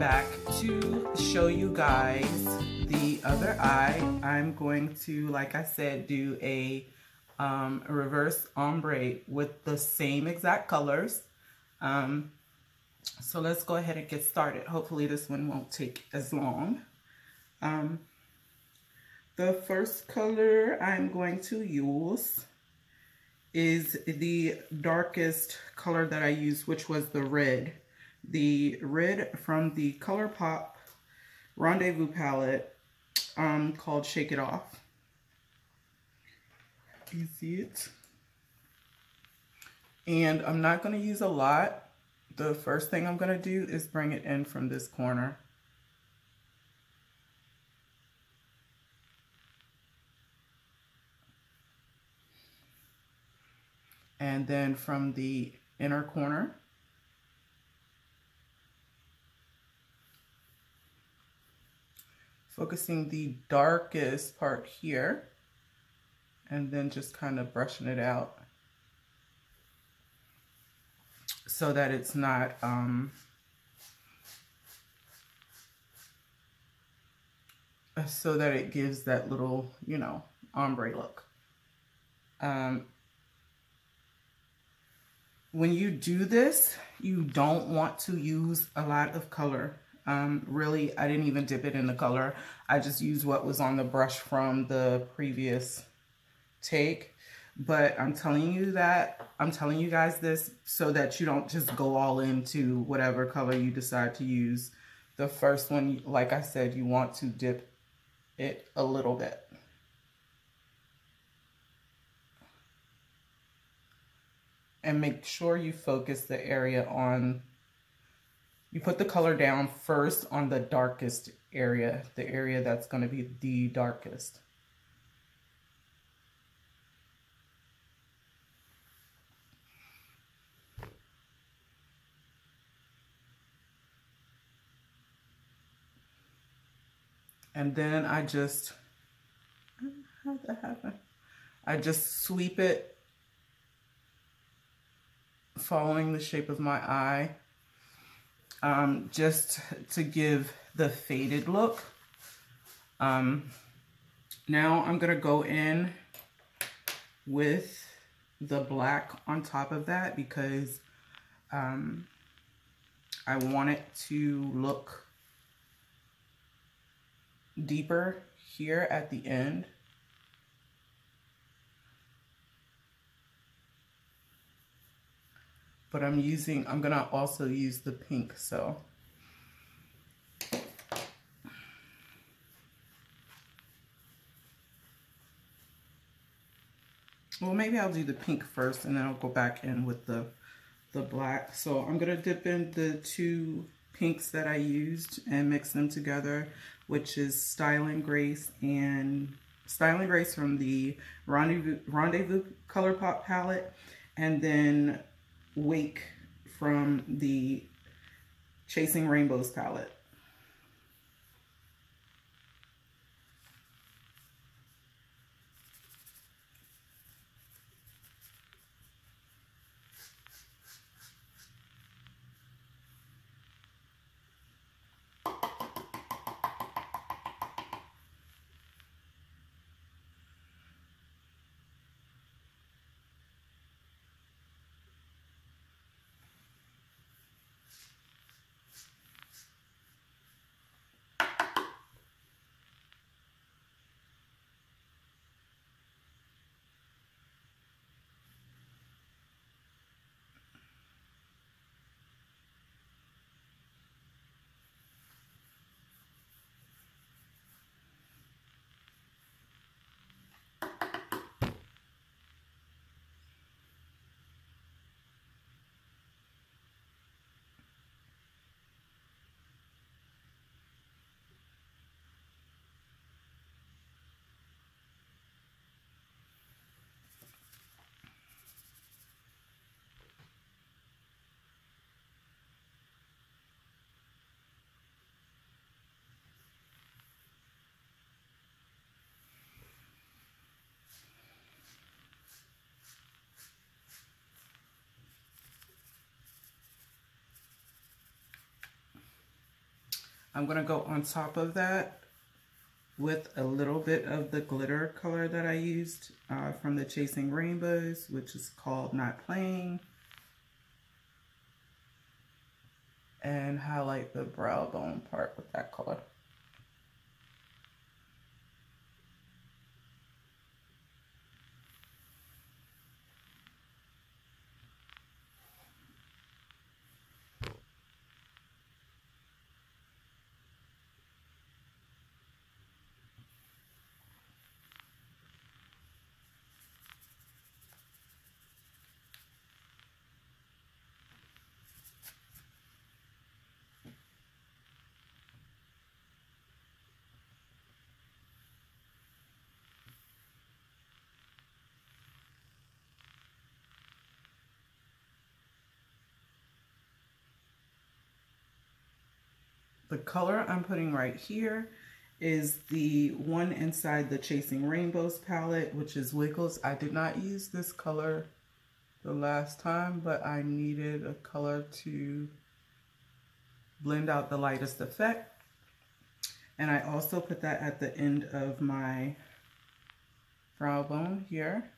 back to show you guys the other eye. I'm going to, like I said, do a reverse ombre with the same exact colors. So let's go ahead and get started. Hopefully this one won't take as long. The first color I'm going to use is the darkest color that I used, which was the red. The red from the ColourPop Rendezvous palette called Shake It Off. You see it? And I'm not going to use a lot. The first thing I'm going to do is bring it in from this corner. And then from the inner corner. Focusing the darkest part here. And then just kind of brushing it out. So that it's not, so that it gives that little, you know, ombre look. When you do this, you don't want to use a lot of color. Really, I didn't even dip it in the color. I just used what was on the brush from the previous take. But I'm telling you guys this so that you don't just go all into whatever color you decide to use. The first one, like I said, you want to dip it a little bit. And make sure you focus the area on, you put the color down first on the darkest area, the area that's going to be the darkest. And then I just, how'd that happen? I just sweep it following the shape of my eye, just to give the faded look. Now I'm gonna go in with the black on top of that because I want it to look deeper here at the end. But I'm gonna also use the pink, so. Well, maybe I'll do the pink first and then I'll go back in with the black. So I'm gonna dip in the two pinks that I used and mix them together, which is Styling Grace from the Rendezvous ColourPop palette, and then Wake from the Chasing Rainbows palette. I'm going to go on top of that with a little bit of the glitter color that I used from the Chasing Rainbows, which is called Not Playing. And highlight the brow bone part with that color. The color I'm putting right here is the one inside the Chasing Rainbows palette, which is Wiggles. I did not use this color the last time, but I needed a color to blend out the lightest effect. And I also put that at the end of my brow bone here.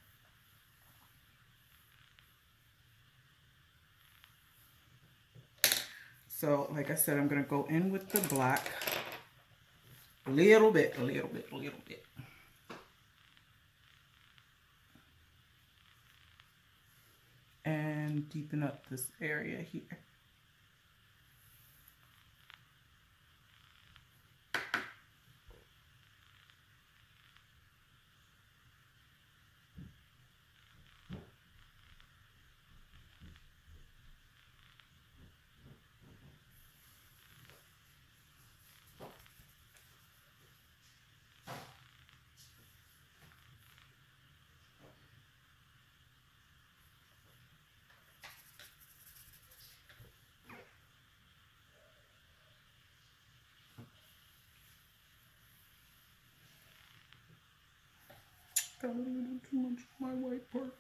So, like I said, I'm going to go in with the black a little bit. And deepen up this area here. Got a little too much of my white part.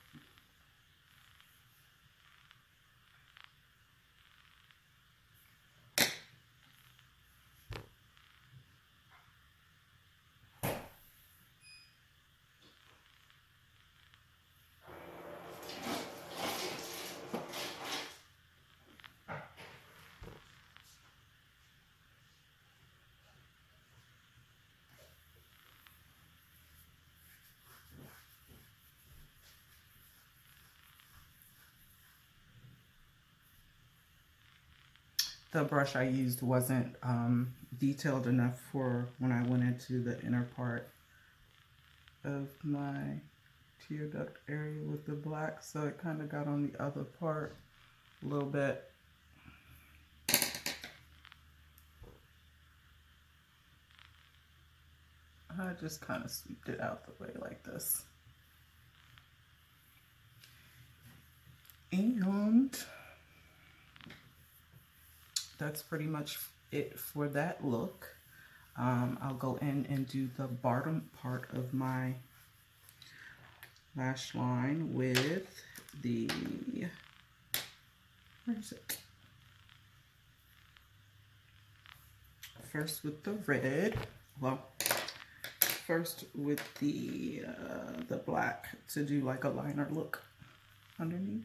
The brush I used wasn't detailed enough for when I went into the inner part of my tear duct area with the black, so it kind of got on the other part a little bit. I just kind of sweeped it out the way like this. And that's pretty much it for that look. I'll go in and do the bottom part of my lash line with the, where is it? First with the red, well, first with the black to do like a liner look underneath.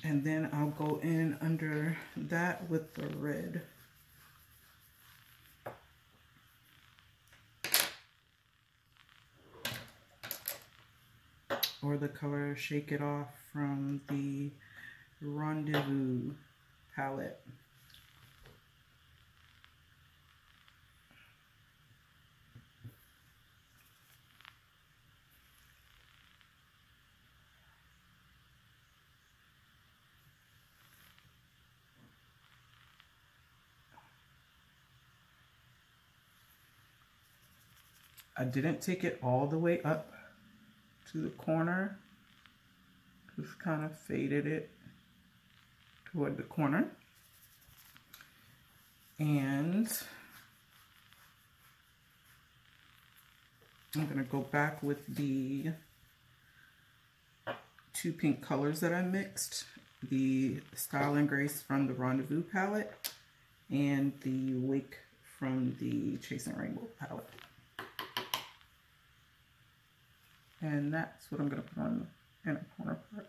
And then I'll go in under that with the red. Or the color Shake It Off from the Rendezvous palette. I didn't take it all the way up to the corner Just kind of faded it toward the corner. And I'm going to go back with the two pink colors that I mixed, the Style and Grace from the Rendezvous palette and the Wake from the Chasing Rainbow palette. And that's what I'm going to put on the inner corner part.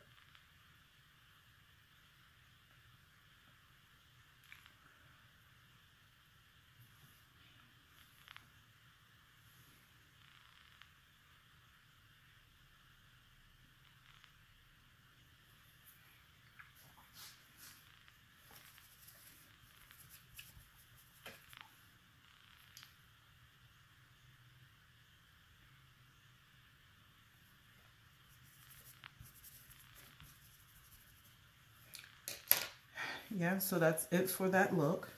Yeah, so that's it for that look.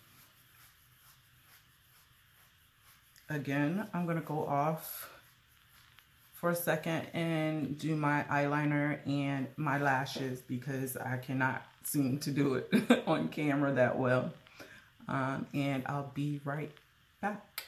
Again, I'm going to go off for a second and do my eyeliner and my lashes because I cannot seem to do it on camera that well. And I'll be right back.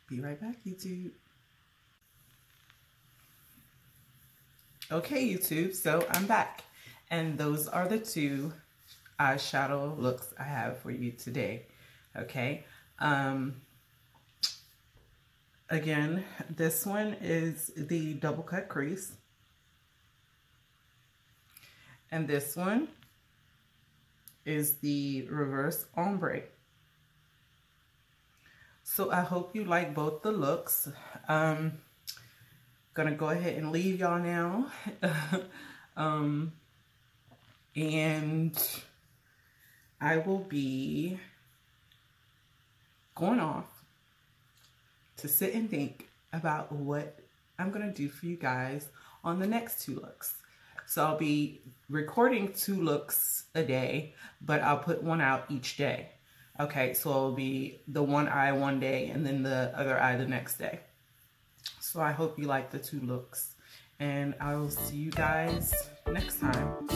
Be right back, YouTube. Okay, YouTube, so I'm back. And those are the two eyeshadow looks I have for you today. Okay. Again, this one is the double cut crease. And this one is the reverse ombre. So I hope you like both the looks. Gonna go ahead and leave y'all now. And I will be going off to sit and think about what I'm gonna do for you guys on the next two looks. So I'll be recording 2 looks a day, but I'll put one out each day. Okay, so it'll be the one eye one day and then the other eye the next day. So I hope you like the 2 looks, and I will see you guys next time.